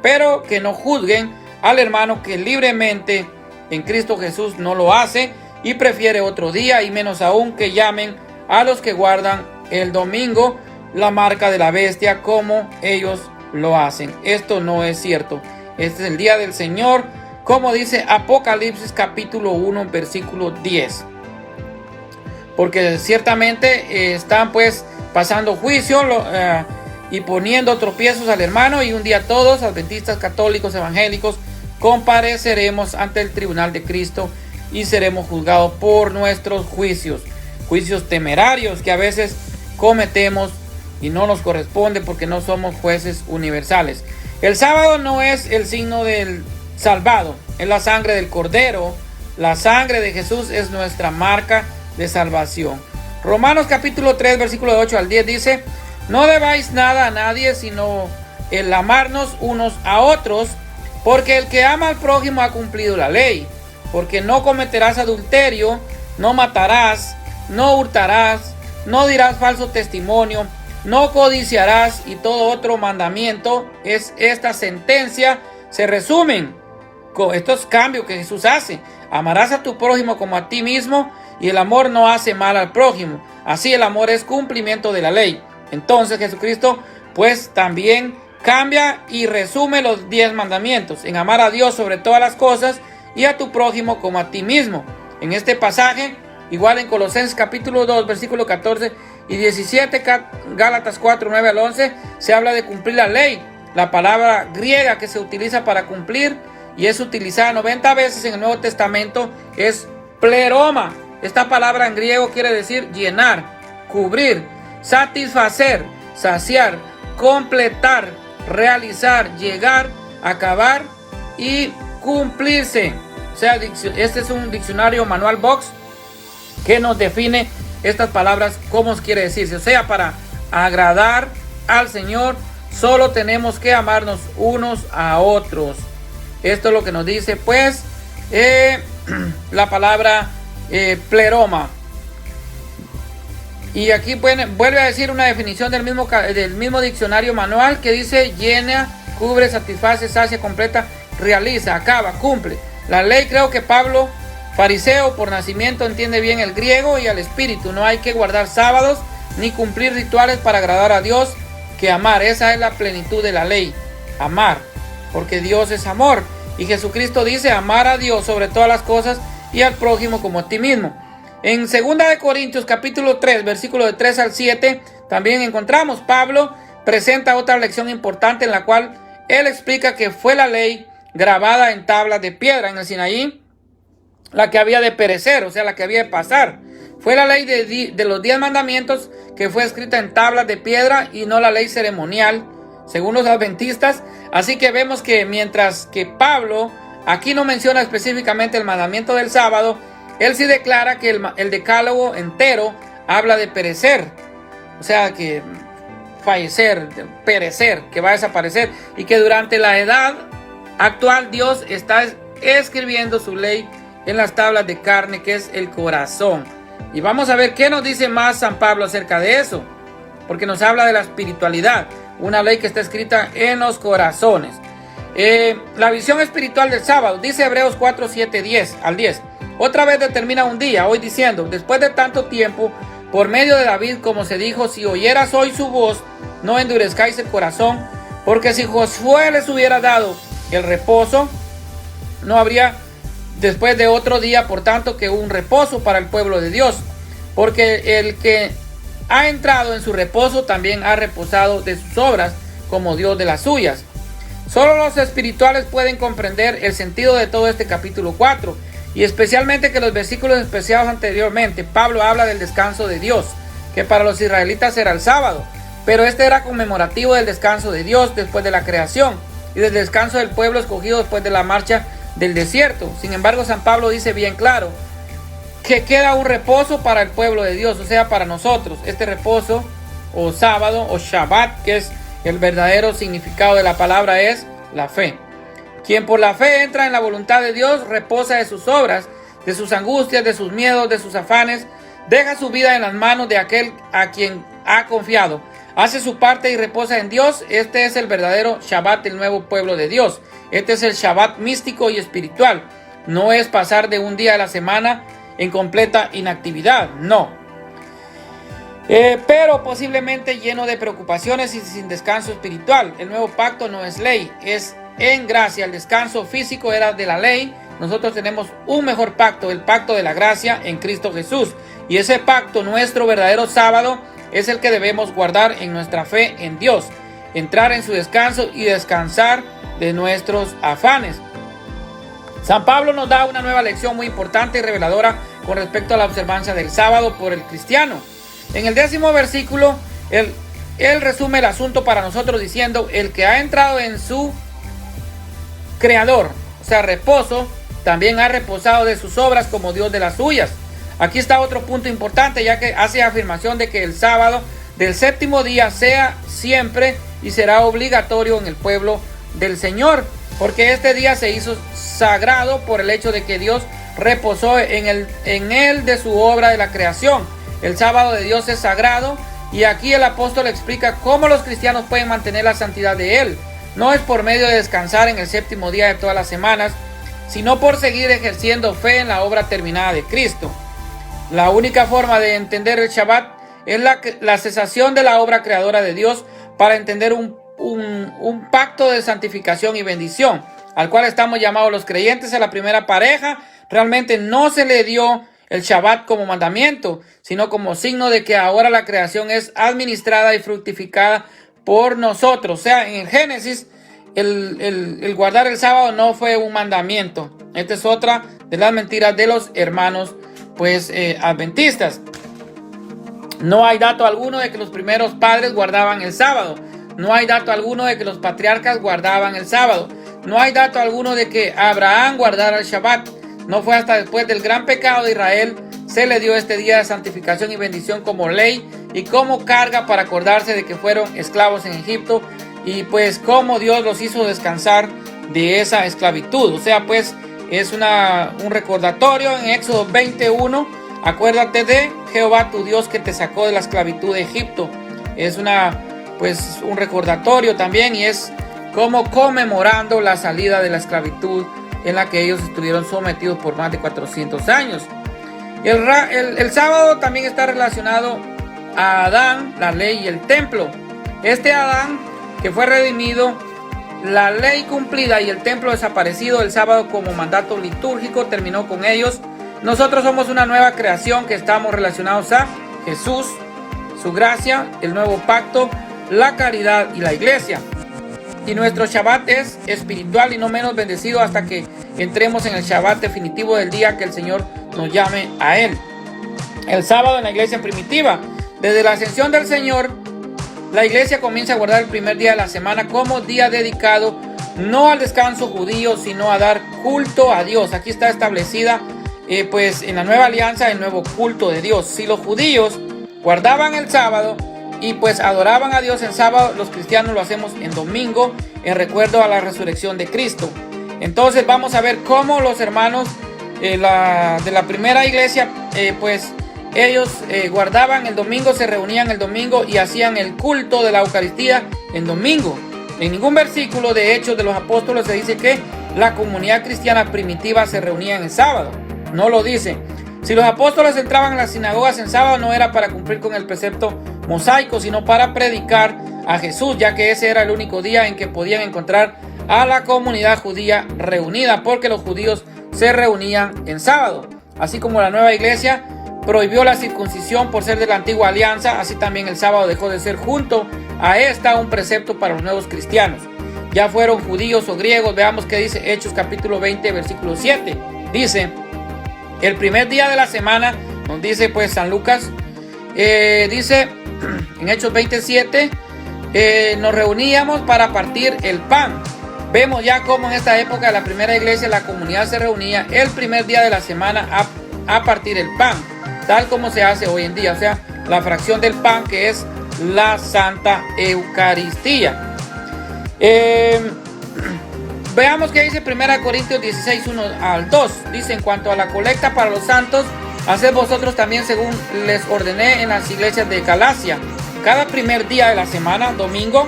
Speaker 1: pero que no juzguen al hermano que libremente en Cristo Jesús no lo hace y prefiere otro día, y menos aún que llamen a los que guardan el domingo la marca de la bestia como ellos lo hacen. Esto no es cierto. Este es el día del Señor, como dice Apocalipsis capítulo 1 versículo 10. Porque ciertamente están pues pasando juicio y poniendo tropiezos al hermano, y un día todos, adventistas, católicos, evangélicos, compareceremos ante el tribunal de Cristo y seremos juzgados por nuestros juicios temerarios que a veces cometemos y no nos corresponde porque no somos jueces universales. El sábado no es el signo del salvado, es la sangre del Cordero. La sangre de Jesús es nuestra marca de salvación. Romanos capítulo 3 versículo 8 al 10 dice: no debáis nada a nadie sino el amarnos unos a otros, porque el que ama al prójimo ha cumplido la ley. Porque no cometerás adulterio, no matarás, no hurtarás, no dirás falso testimonio, no codiciarás, y todo otro mandamiento. Es esta sentencia se resumen con estos cambios que Jesús hace: amarás a tu prójimo como a ti mismo, y el amor no hace mal al prójimo. Así el amor es cumplimiento de la ley. Entonces Jesucristo pues también cambia y resume los 10 mandamientos en amar a Dios sobre todas las cosas y a tu prójimo como a ti mismo. En este pasaje, igual en Colosenses capítulo 2 versículo 14 y 17, Gálatas 4, 9 al 11, se habla de cumplir la ley. La palabra griega que se utiliza para cumplir y es utilizada 90 veces en el Nuevo Testamento es pleroma. Esta palabra en griego quiere decir llenar, cubrir, satisfacer, saciar, completar, realizar, llegar, acabar y cumplirse. O sea, este es un diccionario manual box que nos define estas palabras, cómo quiere decirse. O sea, para agradar al Señor solo tenemos que amarnos unos a otros. Esto es lo que nos dice pues la palabra pleroma. Y aquí vuelve a decir una definición del mismo diccionario manual que dice: llena, cubre, satisface, sacia, completa, realiza, acaba, cumple. La ley, creo que Pablo, fariseo por nacimiento, entiende bien el griego y al espíritu. No hay que guardar sábados ni cumplir rituales para agradar a Dios, que amar. Esa es la plenitud de la ley, amar, porque Dios es amor. Y Jesucristo dice amar a Dios sobre todas las cosas y al prójimo como a ti mismo. En 2 de Corintios capítulo 3 versículo de 3 al 7 también encontramos Pablo presenta otra lección importante en la cual él explica que fue la ley grabada en tablas de piedra en el Sinaí la que había de perecer, o sea, la que había de pasar. Fue la ley de los 10 mandamientos que fue escrita en tablas de piedra y no la ley ceremonial, según los adventistas. Así que vemos que mientras que Pablo aquí no menciona específicamente el mandamiento del sábado, él sí declara que el decálogo entero habla de perecer, o sea, que fallecer, perecer, que va a desaparecer, y que durante la edad actual Dios está escribiendo su ley en las tablas de carne, que es el corazón. Y vamos a ver qué nos dice más San Pablo acerca de eso, porque nos habla de la espiritualidad, una ley que está escrita en los corazones. La visión espiritual del sábado, dice Hebreos 4, 7, 10 al 10. Otra vez determina un día, hoy diciendo: después de tanto tiempo, por medio de David, como se dijo: si oyeras hoy su voz, no endurezcáis el corazón, porque si Josué les hubiera dado el reposo, no habría después de otro día, por tanto, que un reposo para el pueblo de Dios, porque el que ha entrado en su reposo también ha reposado de sus obras, como Dios de las suyas. Solo los espirituales pueden comprender el sentido de todo este capítulo 4, Y especialmente que los versículos especiados anteriormente, Pablo habla del descanso de Dios, que para los israelitas era el sábado, pero este era conmemorativo del descanso de Dios después de la creación y del descanso del pueblo escogido después de la marcha del desierto. Sin embargo, San Pablo dice bien claro que queda un reposo para el pueblo de Dios, o sea, para nosotros. Este reposo o sábado o Shabbat, que es el verdadero significado de la palabra, es la fe. Quien por la fe entra en la voluntad de Dios, reposa de sus obras, de sus angustias, de sus miedos, de sus afanes, deja su vida en las manos de aquel a quien ha confiado, hace su parte y reposa en Dios. Este es el verdadero Shabbat del nuevo pueblo de Dios. Este es el Shabbat místico y espiritual. No es pasar de un día a la semana en completa inactividad, no. Pero posiblemente lleno de preocupaciones y sin descanso espiritual. El nuevo pacto no es ley, es en gracia. El descanso físico era de la ley. Nosotros tenemos un mejor pacto, el pacto de la gracia en Cristo Jesús. Y ese pacto, nuestro verdadero sábado, es el que debemos guardar en nuestra fe en Dios, entrar en su descanso y descansar de nuestros afanes. San Pablo nos da una nueva lección muy importante y reveladora con respecto a la observancia del sábado por el cristiano. En el 10º versículo, él resume el asunto para nosotros diciendo: el que ha entrado en su creador, o sea, reposo, también ha reposado de sus obras como Dios de las suyas. Aquí está otro punto importante, ya que hace afirmación de que el sábado del séptimo día sea siempre y será obligatorio en el pueblo del Señor, porque este día se hizo sagrado por el hecho de que Dios reposó en él de su obra de la creación. El sábado de Dios es sagrado, y aquí el apóstol explica cómo los cristianos pueden mantener la santidad de él. No es por medio de descansar en el séptimo día de todas las semanas, sino por seguir ejerciendo fe en la obra terminada de Cristo. La única forma de entender el Shabbat es la cesación de la obra creadora de Dios para entender un pacto de santificación y bendición, al cual estamos llamados los creyentes. A la primera pareja realmente no se le dio el Shabbat como mandamiento, sino como signo de que ahora la creación es administrada y fructificada por nosotros. O sea, en el Génesis, el guardar el sábado no fue un mandamiento. Esta es otra de las mentiras de los hermanos adventistas. No hay dato alguno de que los primeros padres guardaban el sábado. No hay dato alguno de que los patriarcas guardaban el sábado. No hay dato alguno de que Abraham guardara el Shabbat. No fue hasta después del gran pecado de Israel se le dio este día de santificación y bendición como ley y como carga para acordarse de que fueron esclavos en Egipto, y pues cómo Dios los hizo descansar de esa esclavitud. O sea, pues es un recordatorio en Éxodo 21. Acuérdate de Jehová tu Dios que te sacó de la esclavitud de Egipto. Es un recordatorio también, y es como conmemorando la salida de la esclavitud en la que ellos estuvieron sometidos por más de 400 años. El sábado también está relacionado a Adán, la ley y el templo. Este Adán que fue redimido, la ley cumplida y el templo desaparecido, el sábado como mandato litúrgico terminó con ellos. Nosotros somos una nueva creación que estamos relacionados a Jesús, su gracia, el nuevo pacto, la caridad y la iglesia. Y nuestro Shabbat es espiritual y no menos bendecido hasta que entremos en el Shabbat definitivo del día que el Señor nos llame a él. El sábado en la iglesia primitiva, desde la ascensión del Señor, la iglesia comienza a guardar el primer día de la semana como día dedicado no al descanso judío, sino a dar culto a Dios. Aquí está establecida en la nueva alianza el nuevo culto de Dios. Si los judíos guardaban el sábado y pues adoraban a Dios en sábado, los cristianos lo hacemos en domingo, en recuerdo a la resurrección de Cristo. Entonces vamos a ver cómo los hermanos de la primera iglesia, ellos guardaban el domingo, se reunían el domingo y hacían el culto de la Eucaristía en domingo. En ningún versículo de Hechos de los Apóstoles se dice que la comunidad cristiana primitiva se reunía en el sábado. No lo dice. Si los apóstoles entraban en las sinagogas en sábado, no era para cumplir con el precepto mosaico, sino para predicar a Jesús, ya que ese era el único día en que podían encontrar a la comunidad judía reunida, porque los judíos se reunían en sábado. Así como la nueva iglesia prohibió la circuncisión por ser de la antigua alianza, así también el sábado dejó de ser junto a esta un precepto para los nuevos cristianos. Ya fueron judíos o griegos. Veamos qué dice Hechos capítulo 20 versículo 7. Dice: El primer día de la semana, nos dice pues San Lucas, dice en Hechos 27, nos reuníamos para partir el pan. Vemos ya cómo en esta época de la primera iglesia la comunidad se reunía el primer día de la semana a partir el pan, tal como se hace hoy en día, o sea, la fracción del pan que es la Santa Eucaristía. Veamos qué dice 1 Corintios 16, 1 al 2. Dice: en cuanto a la colecta para los santos, haced vosotros también según les ordené en las iglesias de Galacia. Cada primer día de la semana, domingo,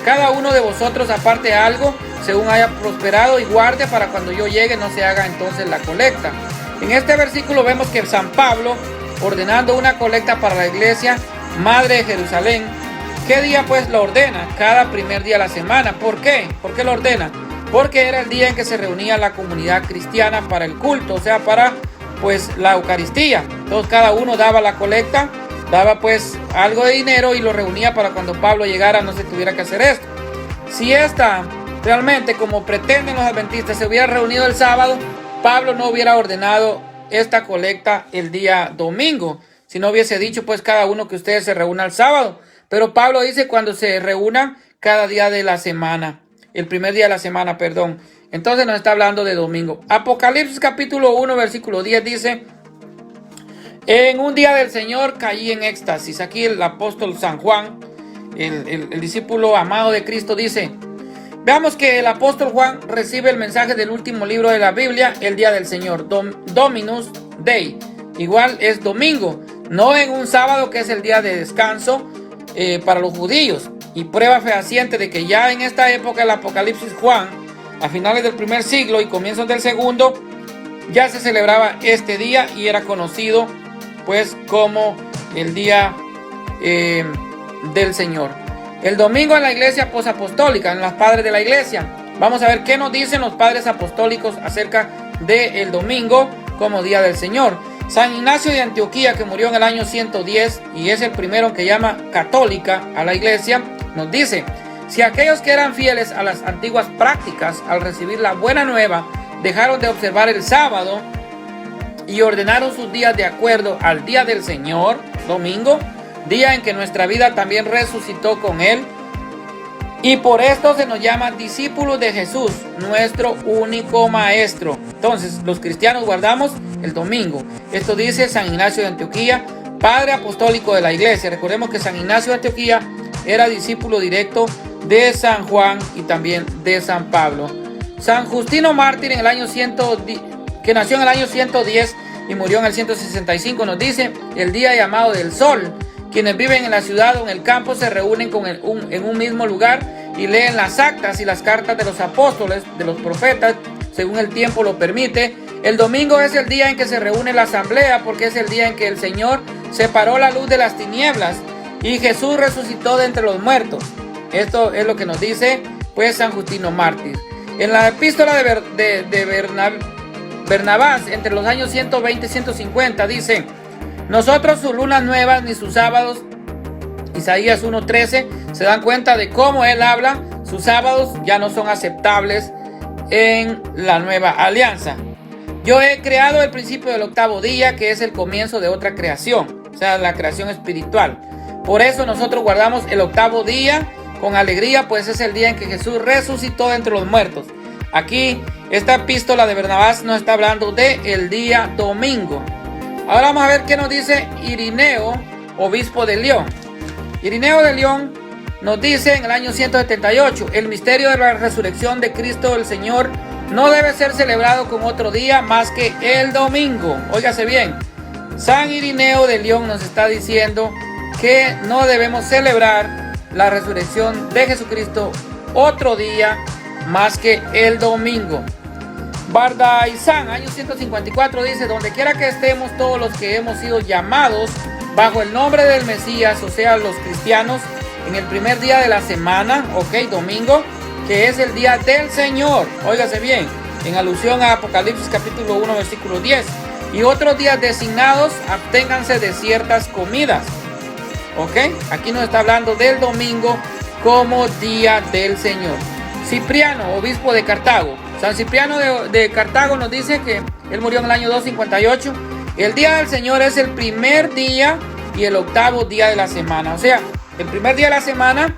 Speaker 1: cada uno de vosotros aparte algo, según haya prosperado, y guarde para cuando yo llegue no se haga entonces la colecta. En este versículo vemos que San Pablo, ordenando una colecta para la iglesia madre de Jerusalén, ¿qué día pues lo ordena? Cada primer día de la semana. ¿Por qué? ¿Por qué lo ordena? Porque era el día en que se reunía la comunidad cristiana para el culto, o sea, para pues la Eucaristía. Entonces cada uno daba la colecta, daba pues algo de dinero y lo reunía para cuando Pablo llegara no se tuviera que hacer esto. Si esta realmente, como pretenden los adventistas, se hubiera reunido el sábado, Pablo no hubiera ordenado esta colecta el día domingo, si no hubiese dicho pues cada uno que ustedes se reúnan el sábado. Pero Pablo dice cuando se reúnan cada día de la semana, el primer día de la semana, perdón. Entonces nos está hablando de domingo. Apocalipsis capítulo 1 versículo 10 dice: en un día del Señor caí en éxtasis. Aquí el apóstol San Juan, el discípulo amado de Cristo, dice: veamos que el apóstol Juan recibe el mensaje del último libro de la Biblia el día del Señor, Dominus Dei. Igual es domingo, no en un sábado que es el día de descanso para los judíos. Y prueba fehaciente de que ya en esta época del Apocalipsis Juan, a finales del primer siglo y comienzos del segundo, ya se celebraba este día y era conocido pues como el día del Señor. El domingo en la iglesia posapostólica, en los padres de la iglesia, vamos a ver qué nos dicen los padres apostólicos acerca del domingo como día del Señor. San Ignacio de Antioquía, que murió en el año 110 y es el primero que llama católica a la iglesia, nos dice: si aquellos que eran fieles a las antiguas prácticas al recibir la buena nueva dejaron de observar el sábado y ordenaron sus días de acuerdo al día del Señor, domingo, día en que nuestra vida también resucitó con él, y por esto se nos llama discípulos de Jesús, nuestro único maestro. Entonces los cristianos guardamos el domingo. Esto dice San Ignacio de Antioquía, padre apostólico de la iglesia. Recordemos que San Ignacio de Antioquía era discípulo directo de San Juan y también de San Pablo. San Justino Mártir, en el año que nació en el año 110 y murió en el 165, nos dice: el día llamado del sol. Quienes viven en la ciudad o en el campo se reúnen en un mismo lugar y leen las actas y las cartas de los apóstoles, de los profetas, según el tiempo lo permite. El domingo es el día en que se reúne la asamblea, porque es el día en que el Señor separó la luz de las tinieblas y Jesús resucitó de entre los muertos. Esto es lo que nos dice pues San Justino Mártir. En la epístola de Bernabás, entre los años 120 y 150, dice: nosotros sus lunas nuevas ni sus sábados, Isaías 1:13, se dan cuenta de cómo él habla, sus sábados ya no son aceptables en la nueva alianza. Yo he creado el principio del octavo día, que es el comienzo de otra creación, o sea, la creación espiritual. Por eso nosotros guardamos el octavo día con alegría, pues es el día en que Jesús resucitó de entre los muertos. Aquí, esta epístola de Bernabás nos está hablando del día domingo. Ahora vamos a ver qué nos dice Irineo, obispo de León. Irineo de León nos dice en el año 178: el misterio de la resurrección de Cristo el Señor no debe ser celebrado con otro día más que el domingo. Óigase bien, San Irineo de León nos está diciendo que no debemos celebrar la resurrección de Jesucristo otro día más que el domingo. Bardaizán, año 154, dice: donde quiera que estemos todos los que hemos sido llamados bajo el nombre del Mesías, o sea, los cristianos, en el primer día de la semana, domingo, que es el día del Señor, óigase bien, en alusión a Apocalipsis capítulo 1, versículo 10, y otros días designados, absténganse de ciertas comidas. Aquí nos está hablando del domingo como día del Señor. Cipriano, obispo de Cartago. San Cipriano de Cartago nos dice que él murió en el año 258. El día del Señor es el primer día y el octavo día de la semana. O sea, el primer día de la semana,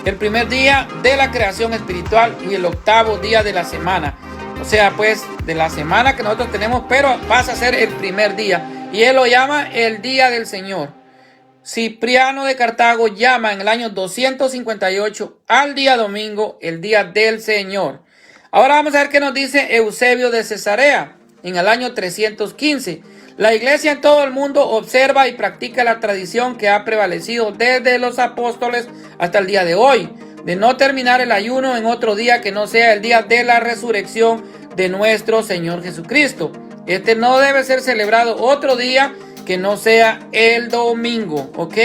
Speaker 1: el primer día de la creación espiritual y el octavo día de la semana. O sea, pues de la semana que nosotros tenemos, pero pasa a ser el primer día. Y él lo llama el día del Señor. Cipriano de Cartago llama en el año 258 al día domingo el día del Señor. Ahora vamos a ver qué nos dice Eusebio de Cesarea en el año 315. La iglesia en todo el mundo observa y practica la tradición que ha prevalecido desde los apóstoles hasta el día de hoy, de no terminar el ayuno en otro día que no sea el día de la resurrección de nuestro Señor Jesucristo. Este no debe ser celebrado otro día que no sea el domingo, ¿ok?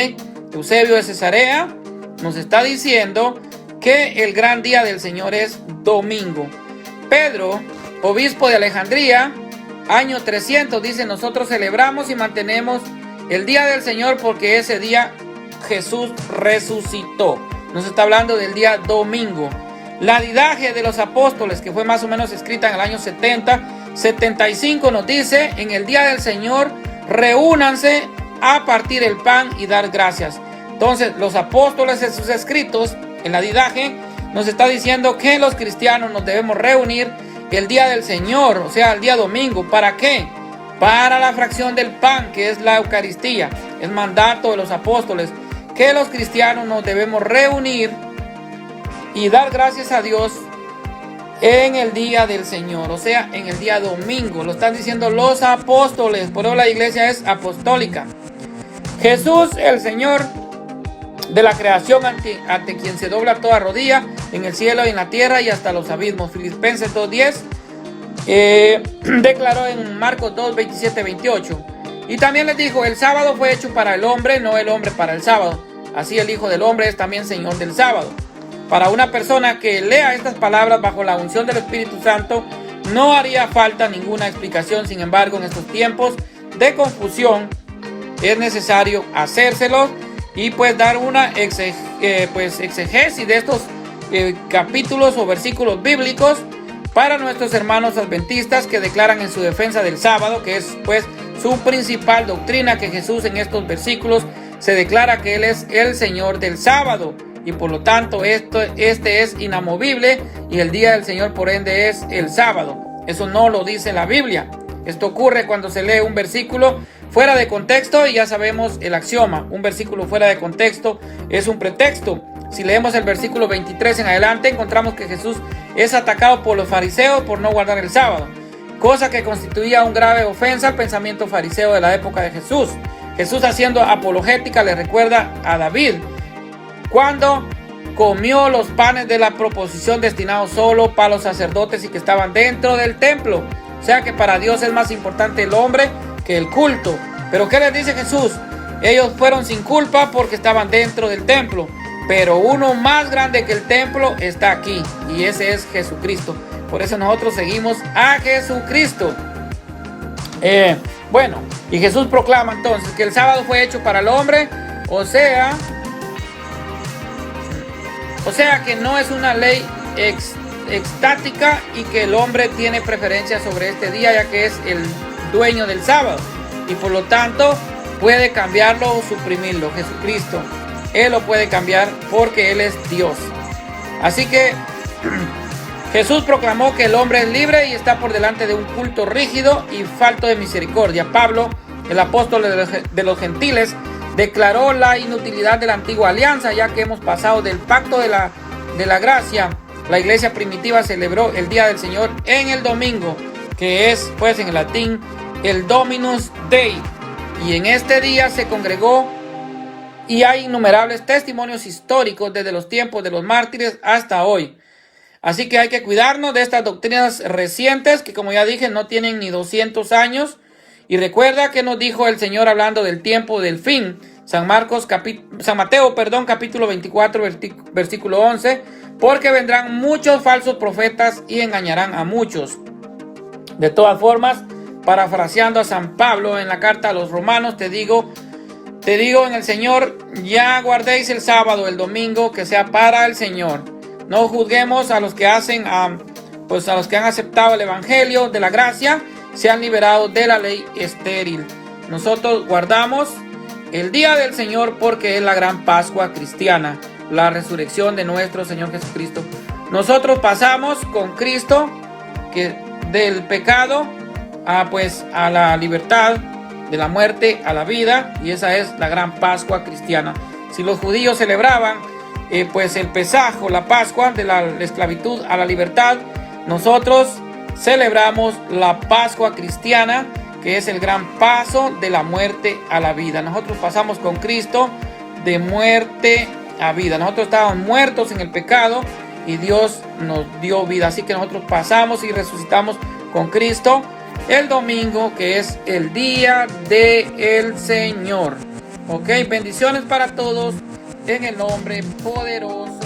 Speaker 1: Eusebio de Cesarea nos está diciendo que el gran día del Señor es domingo. Pedro, obispo de Alejandría, año 300, dice: nosotros celebramos y mantenemos el día del Señor porque ese día Jesús resucitó. Nos está hablando del día domingo. La Didaje de los Apóstoles, que fue más o menos escrita en el año 75, nos dice: en el día del Señor reúnanse a partir el pan y dar gracias. Entonces, los apóstoles en sus escritos, en la Didaje, nos está diciendo que los cristianos nos debemos reunir el día del Señor, o sea, el día domingo. ¿Para qué? Para la fracción del pan, que es la Eucaristía. Es mandato de los apóstoles que los cristianos nos debemos reunir y dar gracias a Dios en el día del Señor, o sea, en el día domingo. Lo están diciendo los apóstoles, por eso la iglesia es apostólica. Jesús, el Señor de la creación, ante quien se dobla toda rodilla en el cielo y en la tierra y hasta los abismos. Filipenses 2:10 declaró en Marcos 2:27-28. Y también les dijo: el sábado fue hecho para el hombre, no el hombre para el sábado. Así el Hijo del Hombre es también Señor del sábado. Para una persona que lea estas palabras bajo la unción del Espíritu Santo, no haría falta ninguna explicación. Sin embargo, en estos tiempos de confusión, es necesario hacérselo y pues dar una exegesis de estos capítulos o versículos bíblicos para nuestros hermanos adventistas que declaran en su defensa del sábado, que es pues su principal doctrina, que Jesús en estos versículos se declara que Él es el Señor del sábado. Y por lo tanto este es inamovible y el día del Señor por ende es el sábado. Eso no lo dice la Biblia. Esto ocurre cuando se lee un versículo fuera de contexto y ya sabemos el axioma: un versículo fuera de contexto es un pretexto. Si leemos el versículo 23 en adelante, encontramos que Jesús es atacado por los fariseos por no guardar el sábado, cosa que constituía una grave ofensa al pensamiento fariseo de la época de Jesús. Jesús, haciendo apologética, le recuerda a David cuando comió los panes de la proposición destinados solo para los sacerdotes y que estaban dentro del templo. O sea que para Dios es más importante el hombre que el culto. Pero ¿qué les dice Jesús? Ellos fueron sin culpa porque estaban dentro del templo, pero uno más grande que el templo está aquí, y ese es Jesucristo. Por eso nosotros seguimos a Jesucristo. Bueno, y Jesús proclama entonces que el sábado fue hecho para el hombre, o sea que no es una ley estática y que el hombre tiene preferencia sobre este día, ya que es el dueño del sábado y por lo tanto puede cambiarlo o suprimirlo. Jesucristo, Él lo puede cambiar porque Él es Dios. Así que Jesús proclamó que el hombre es libre y está por delante de un culto rígido y falto de misericordia. Pablo, el apóstol de los gentiles, declaró la inutilidad de la antigua alianza, ya que hemos pasado del pacto de la gracia. La iglesia primitiva celebró el día del Señor en el domingo, que es pues en el latín el Dominus Dei, y en este día se congregó, y hay innumerables testimonios históricos desde los tiempos de los mártires hasta hoy. Así que hay que cuidarnos de estas doctrinas recientes que, como ya dije, no tienen ni 200 años. Y recuerda que nos dijo el Señor hablando del tiempo del fin. San Mateo, capítulo 24, versículo 11. Porque vendrán muchos falsos profetas y engañarán a muchos. De todas formas, parafraseando a San Pablo en la carta a los romanos, te digo en el Señor, ya guardéis el sábado, el domingo, que sea para el Señor. No juzguemos a los que hacen pues a los que han aceptado el evangelio de la gracia, se han liberado de la ley estéril. Nosotros guardamos el día del Señor porque es la gran Pascua cristiana, la resurrección de nuestro Señor Jesucristo. Nosotros pasamos con Cristo del pecado a la libertad, de la muerte a la vida, y esa es la gran Pascua cristiana. Si los judíos celebraban pues el Pesajo, la Pascua de la esclavitud a la libertad, nosotros celebramos la Pascua cristiana, que es el gran paso de la muerte a la vida. Nosotros pasamos con Cristo de muerte a vida. Nosotros estábamos muertos en el pecado y Dios nos dio vida. Así que nosotros pasamos y resucitamos con Cristo el domingo, que es el día del Señor. Ok, bendiciones para todos en el nombre poderoso